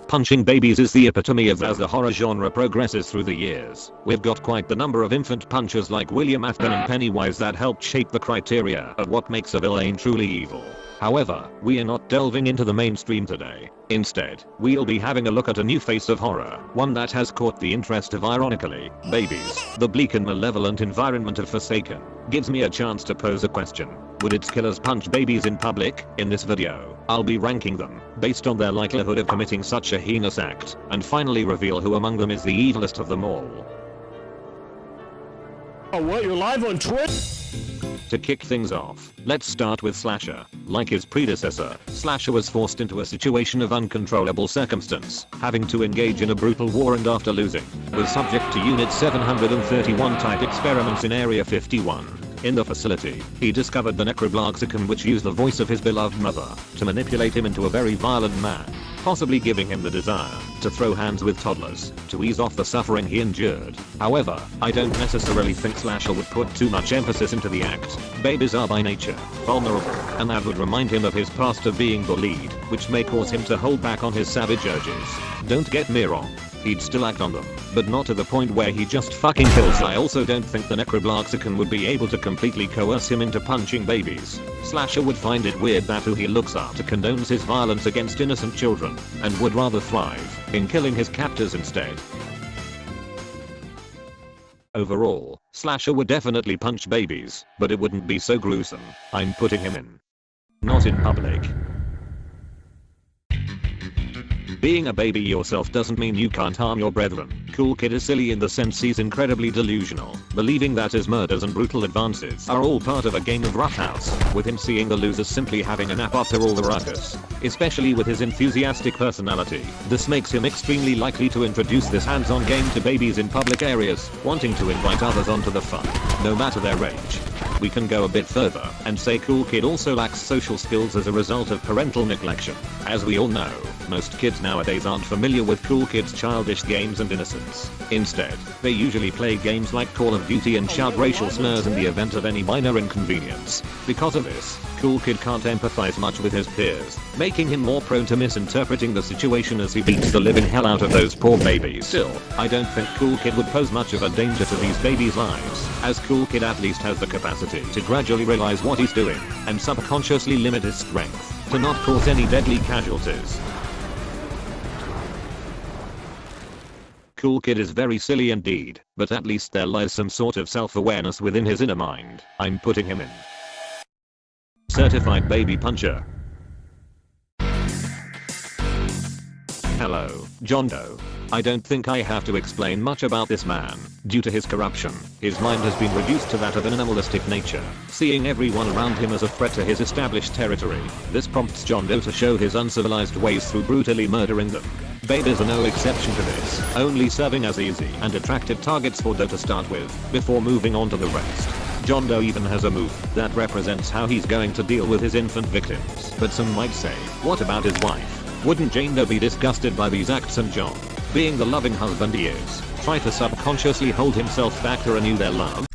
Punching babies is the epitome of as the horror genre progresses through the years. We've got quite the number of infant punchers like William Afton and Pennywise that helped shape the criteria of what makes a villain truly evil. However, we are not delving into the mainstream today. Instead, we'll be having a look at a new face of horror, one that has caught the interest of, ironically, babies. The bleak and malevolent environment of Forsaken gives me a chance to pose a question. Would its killers punch babies in public? In this video, I'll be ranking them based on their likelihood of committing such a heinous act, and finally reveal who among them is the evilest of them all. Oh, what? You're live on Twitch? To kick things off, let's start with Slasher. Like his predecessor, Slasher was forced into a situation of uncontrollable circumstance, having to engage in a brutal war, and after losing, was subject to Unit 731 type experiments in Area 51. In the facility, he discovered the necrobloxicum, which used the voice of his beloved mother to manipulate him into a very violent man, possibly giving him the desire to throw hands with toddlers to ease off the suffering he endured. However, I don't necessarily think Slasher would put too much emphasis into the act. Babies are by nature vulnerable, and that would remind him of his past of being bullied, which may cause him to hold back on his savage urges. Don't get me wrong, he'd still act on them, but not to the point where he just fucking kills. I also don't think the necrobloxicum would be able to completely coerce him into punching babies. Slasher would find it weird that who he looks up to condones his violence against innocent children, and would rather thrive in killing his captors instead. Overall, Slasher would definitely punch babies, but it wouldn't be so gruesome. I'm putting him in. Not in public. Being a baby yourself doesn't mean you can't harm your brethren. Cool Kid is silly in the sense he's incredibly delusional, believing that his murders and brutal advances are all part of a game of roughhouse, with him seeing the losers simply having a nap after all the ruckus. Especially with his enthusiastic personality, this makes him extremely likely to introduce this hands-on game to babies in public areas, wanting to invite others onto the fun, no matter their age. We can go a bit further and say Cool Kid also lacks social skills as a result of parental neglection. As we all know, most kids nowadays aren't familiar with Cool Kid's childish games and innocence. Instead, they usually play games like Call of Duty and shout racial slurs in the event of any minor inconvenience. Because of this, Cool Kid can't empathize much with his peers, making him more prone to misinterpreting the situation as he beats the living hell out of those poor babies. Still, I don't think Cool Kid would pose much of a danger to these babies' lives, as Cool Kid at least has the capacity to gradually realize what he's doing, and subconsciously limit his strength to not cause any deadly casualties. Cool Kid is very silly indeed, but at least there lies some sort of self-awareness within his inner mind. I'm putting him in. Certified Baby Puncher. Hello, John Doe. I don't think I have to explain much about this man. Due to his corruption, his mind has been reduced to that of an animalistic nature, seeing everyone around him as a threat to his established territory. This prompts John Doe to show his uncivilized ways through brutally murdering them. Babies are no exception to this, only serving as easy and attractive targets for Doe to start with, before moving on to the rest. John Doe even has a move that represents how he's going to deal with his infant victims. But some might say, what about his wife? Wouldn't Jane Doe be disgusted by these acts, and John, being the loving husband he is, try to subconsciously hold himself back to renew their love?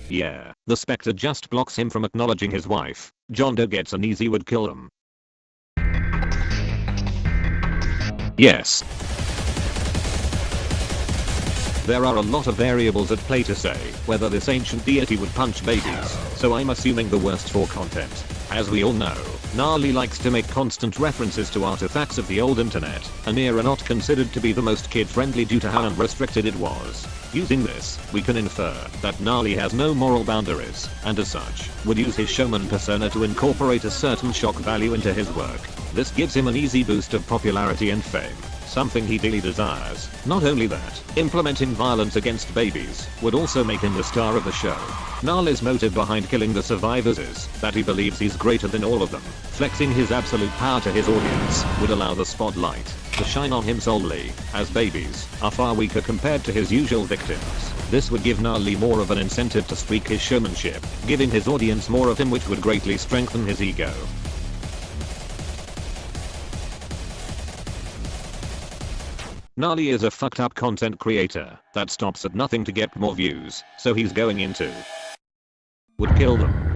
Yeah, the Spectre just blocks him from acknowledging his wife. John Doe gets an easy would kill him. Yes. There are a lot of variables at play to say whether this ancient deity would punch babies, so I'm assuming the worst for content. As we all know, Gnarly likes to make constant references to artifacts of the old internet, an era not considered to be the most kid-friendly due to how unrestricted it was. Using this, we can infer that Gnarly has no moral boundaries, and as such, would use his showman persona to incorporate a certain shock value into his work. This gives him an easy boost of popularity and fame, something he dearly desires. Not only that, implementing violence against babies would also make him the star of the show. Gnarly's motive behind killing the survivors is that he believes he's greater than all of them. Flexing his absolute power to his audience would allow the spotlight to shine on him solely, as babies are far weaker compared to his usual victims. This would give Gnarly more of an incentive to streak his showmanship, giving his audience more of him, which would greatly strengthen his ego. Gnarly is a fucked up content creator that stops at nothing to get more views, so he's going into would kill them.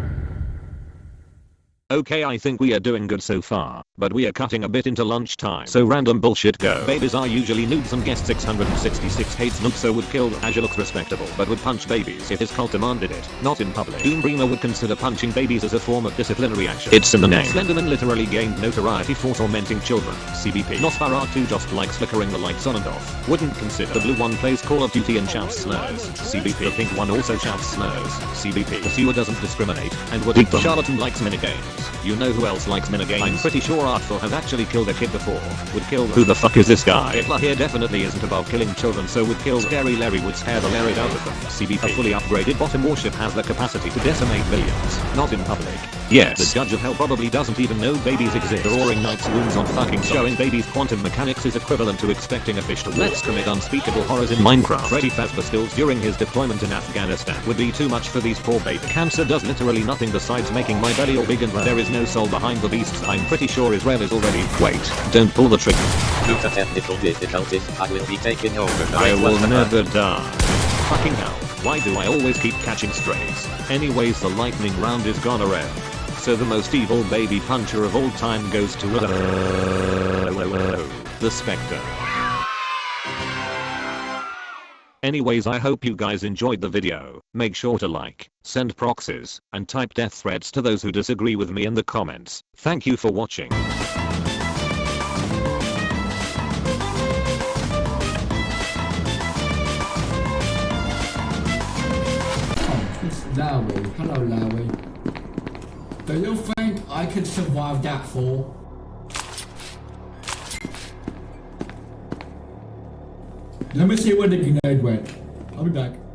Okay, I think we are doing good so far, but we are cutting a bit into lunchtime, so random bullshit go. Babies are usually noobs and guest 666 hates noobs, so would kill them. Azure looks respectable, but would punch babies if his cult demanded it, not in public. Doom Breamer would consider punching babies as a form of disciplinary action. It's in the name. Slenderman literally gained notoriety for tormenting children. CBP. Nosferatu just likes flickering the lights on and off. Wouldn't consider. The blue one plays Call of Duty and shouts slurs. CBP. The pink one also shouts slurs. CBP. The sewer doesn't discriminate and would eat them. Charlatan likes minigames. You know who else likes minigames? I'm pretty sure Artful has actually killed a kid before. Would kill them. Who the fuck is this guy? Hitler here definitely isn't about killing children, so would kill. Scary Larry would scare the Larry out of them. CBP. A fully upgraded bottom warship has the capacity to decimate millions. Not in public. Yes. The Judge of Hell probably doesn't even know babies exist. The Roaring Knight's wounds on fucking showing babies quantum mechanics is equivalent to expecting a fish to let's commit unspeakable horrors in Minecraft. Freddy Fazbear skills during his deployment in Afghanistan would be too much for these poor babies. Cancer does literally nothing besides making my belly all big and there is no soul behind the beasts. I'm pretty sure Israel is already. Wait, don't pull the trigger. Due to technical difficulties, I will be taking over. I will never die. Fucking hell, why do I always keep catching strays? Anyways, the lightning round is gone around. So the most evil baby puncher of all time goes to the Spectre. Anyways, I hope you guys enjoyed the video. Make sure to like, send proxies, and type death threats to those who disagree with me in the comments. Thank you for watching. Larry, hello Larry. Do you think I could survive that fall? Let me see where the grenade went. I'll be back.